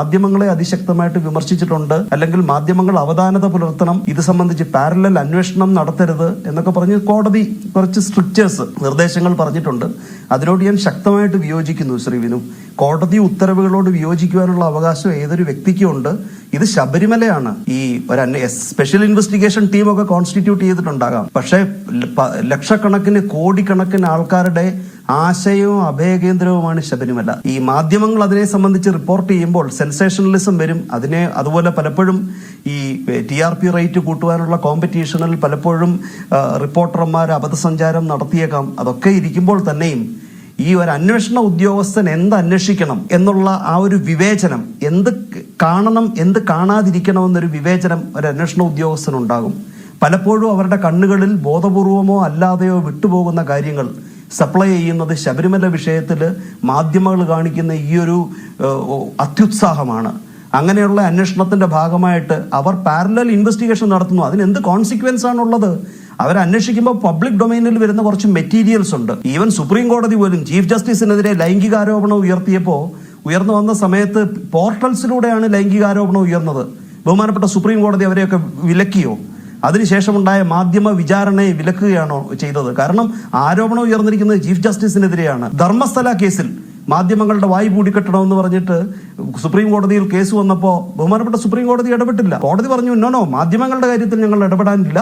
മാധ്യമങ്ങളെ അതിശക്തമായിട്ട് വിമർശിച്ചിട്ടുണ്ട്. അല്ലെങ്കിൽ മാധ്യമങ്ങൾ അവധാനത പുലർത്തണം, ഇത് സംബന്ധിച്ച് പാരലൽ അന്വേഷണം നടത്തരുത് എന്നൊക്കെ പറഞ്ഞ് കോടതി കുറച്ച് സ്ട്രിക്ചേഴ്സ് നിർദ്ദേശങ്ങൾ പറഞ്ഞിട്ടുണ്ട്. അതിനോട് ഞാൻ ശക്തമായിട്ട് വിയോജിക്കുന്നു. ശ്രീ വിനു, കോടതി ഉത്തരവുകളോട് വിയോജിക്കുവാനുള്ള അവകാശം ഏതൊരു വ്യക്തിക്കും ഉണ്ട്. ഇത് ശബരിമലയാണ്. ഈ ഒരു സ്പെഷ്യൽ ഇൻവെസ്റ്റിഗേഷൻ ടീമൊക്കെ കോൺസ്റ്റിറ്റ്യൂട്ട് ചെയ്തിട്ടുണ്ടാകാം. പക്ഷേ ലക്ഷക്കണക്കിന് കോടിക്കണക്കിന് ആൾക്കാരുടെ ആശയവും അഭയകേന്ദ്രവുമാണ് ശബരിമല. ഈ മാധ്യമങ്ങൾ അതിനെ സംബന്ധിച്ച് റിപ്പോർട്ട് ചെയ്യുമ്പോൾ സെൻസേഷണലിസം വരും. അതുപോലെ പലപ്പോഴും ഈ TRP റേറ്റ് കൂട്ടുവാനുള്ള കോമ്പറ്റീഷനിൽ പലപ്പോഴും റിപ്പോർട്ടർമാർ അബദ്ധസഞ്ചാരം നടത്തിയേക്കാം. അതൊക്കെ ഇരിക്കുമ്പോൾ തന്നെയും ഈ ഒരു അന്വേഷണ ഉദ്യോഗസ്ഥൻ എന്ത് അന്വേഷിക്കണം എന്നുള്ള ആ ഒരു വിവേചനം, എന്ത് കാണണം എന്ത് കാണാതിരിക്കണമെന്നൊരു വിവേചനം ഒരു അന്വേഷണ ഉദ്യോഗസ്ഥനുണ്ടാകും. പലപ്പോഴും അവരുടെ കണ്ണുകളിൽ ബോധപൂർവമോ അല്ലാതെയോ വിട്ടുപോകുന്ന കാര്യങ്ങൾ സപ്ലൈ ചെയ്യുന്നത് ശബരിമല വിഷയത്തിൽ മാധ്യമങ്ങൾ കാണിക്കുന്ന ഈ ഒരു അത്യുത്സാഹമാണ്. അങ്ങനെയുള്ള അന്വേഷണത്തിന്റെ ഭാഗമായിട്ട് അവർ പാരലൽ ഇൻവെസ്റ്റിഗേഷൻ നടത്തുന്നു. അതിന് എന്ത് കോൺസിക്വൻസ് ആണുള്ളത്? അവരന്വേഷിക്കുമ്പോൾ പബ്ലിക് ഡൊമൈനിൽ വരുന്ന കുറച്ച് മെറ്റീരിയൽസ് ഉണ്ട്. ഈവൻ സുപ്രീം കോടതി പോലും ചീഫ് ജസ്റ്റിസിനെതിരെ ലൈംഗികാരോപണം ഉയർന്നു വന്ന സമയത്ത് പോർട്ടൽസിലൂടെയാണ് ലൈംഗികാരോപണം ഉയർന്നത്. ബഹുമാനപ്പെട്ട സുപ്രീം കോടതി അവരെയൊക്കെ വിലക്കിയോ? അതിനുശേഷമുണ്ടായ മാധ്യമ വിചാരണയെ വിലക്കുകയാണോ ചെയ്തത്? കാരണം ആരോപണം ഉയർന്നിരിക്കുന്നത് ചീഫ് ജസ്റ്റിസിനെതിരെയാണ്. ധർമ്മസ്ഥല കേസിൽ മാധ്യമങ്ങളുടെ വായി പൂടിക്കെട്ടണമെന്ന് പറഞ്ഞിട്ട് സുപ്രീം കോടതിയിൽ കേസ് വന്നപ്പോൾ ബഹുമാനപ്പെട്ട സുപ്രീം കോടതി ഇടപെട്ടില്ല. കോടതി പറഞ്ഞു നോ, മാധ്യമങ്ങളുടെ കാര്യത്തിൽ ഞങ്ങൾ ഇടപെടാനില്ല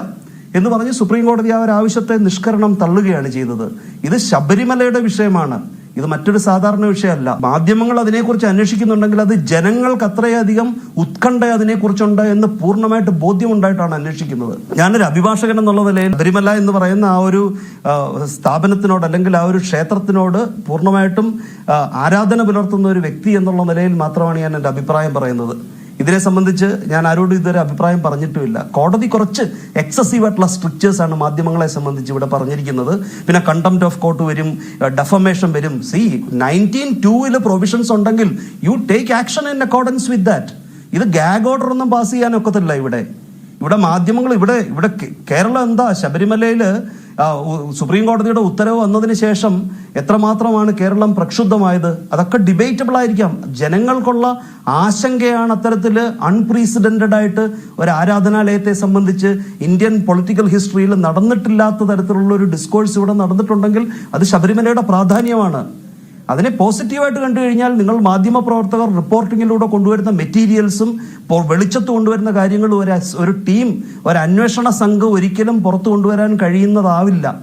എന്ന് പറഞ്ഞ് സുപ്രീം കോടതി ആ ഒരു ആവശ്യത്തെ നിഷ്കരണം തള്ളുകയാണ് ചെയ്തത്. ഇത് ശബരിമലയുടെ വിഷയമാണ്, ഇത് മറ്റൊരു സാധാരണ വിഷയമല്ല. മാധ്യമങ്ങൾ അതിനെക്കുറിച്ച് അന്വേഷിക്കുന്നുണ്ടെങ്കിൽ അത് ജനങ്ങൾക്ക് അത്രയധികം ഉത്കണ്ഠ അതിനെക്കുറിച്ചുണ്ട് എന്ന് പൂർണ്ണമായിട്ട് ബോധ്യമുണ്ടായിട്ടാണ് അന്വേഷിക്കുന്നത്. ഞാനൊരു അഭിഭാഷകൻ എന്നുള്ള നിലയിൽ ശബരിമല എന്ന് പറയുന്ന ആ ഒരു സ്ഥാപനത്തിനോട് അല്ലെങ്കിൽ ആ ഒരു ക്ഷേത്രത്തിനോട് പൂർണ്ണമായിട്ടും ആരാധന പുലർത്തുന്ന ഒരു വ്യക്തി എന്നുള്ള നിലയിൽ മാത്രമാണ് ഞാൻ എൻ്റെ അഭിപ്രായം പറയുന്നത്. ഇതിനെ സംബന്ധിച്ച് ഞാൻ ആരോടും ഇതുവരെ അഭിപ്രായം പറഞ്ഞിട്ടുമില്ല. കോടതി കുറച്ച് എക്സസീവ് ആയിട്ടുള്ള സ്ട്രിക്ചേഴ്സ് ആണ് മാധ്യമങ്ങളെ സംബന്ധിച്ച് ഇവിടെ പറഞ്ഞിരിക്കുന്നത്. പിന്നെ കണ്ടംപ്റ്റ് ഓഫ് കോർട്ട് വരും, ഡെഫമേഷൻ വരും. 19(2) പ്രൊവിഷൻസ് ഉണ്ടെങ്കിൽ you take action in accordance with that. ഇത് ഗാഗ് ഓർഡർ ഒന്നും പാസ് ചെയ്യാൻ ഒക്കത്തില്ല. ഇവിടെ മാധ്യമങ്ങൾ ഇവിടെ കേരളം എന്താ ശബരിമലയില് സുപ്രീം കോടതിയുടെ ഉത്തരവ് വന്നതിന് ശേഷം എത്രമാത്രമാണ് കേരളം പ്രക്ഷുബ്ധമായത്? അതൊക്കെ ഡിബേറ്റബിൾ ആയിരിക്കാം. ജനങ്ങൾക്കുള്ള ആശങ്കയാണ് അത്തരത്തിൽ അൺപ്രീസിഡന്റഡ് ആയിട്ട് ഒരു ആരാധനാലയത്തെ സംബന്ധിച്ച് ഇന്ത്യൻ പൊളിറ്റിക്കൽ ഹിസ്റ്ററിയിൽ നടന്നിട്ടില്ലാത്ത തരത്തിലുള്ള ഒരു ഡിസ്കോഴ്സ് ഇവിടെ നടന്നിട്ടുണ്ടെങ്കിൽ അത് ശബരിമലയുടെ പ്രാധാന്യമാണ്. അതിനെ പോസിറ്റീവായിട്ട് കണ്ടു കഴിഞ്ഞാൽ നിങ്ങൾ മാധ്യമ പ്രവർത്തകർ റിപ്പോർട്ടിങ്ങിലൂടെ കൊണ്ടുവരുന്ന മെറ്റീരിയൽസും വെളിച്ചത്ത് കൊണ്ടുവരുന്ന കാര്യങ്ങളും ഒരു ടീം, ഒരു അന്വേഷണ സംഘം ഒരിക്കലും പുറത്തു കൊണ്ടുവരാൻ കഴിയുന്നതാവില്ല.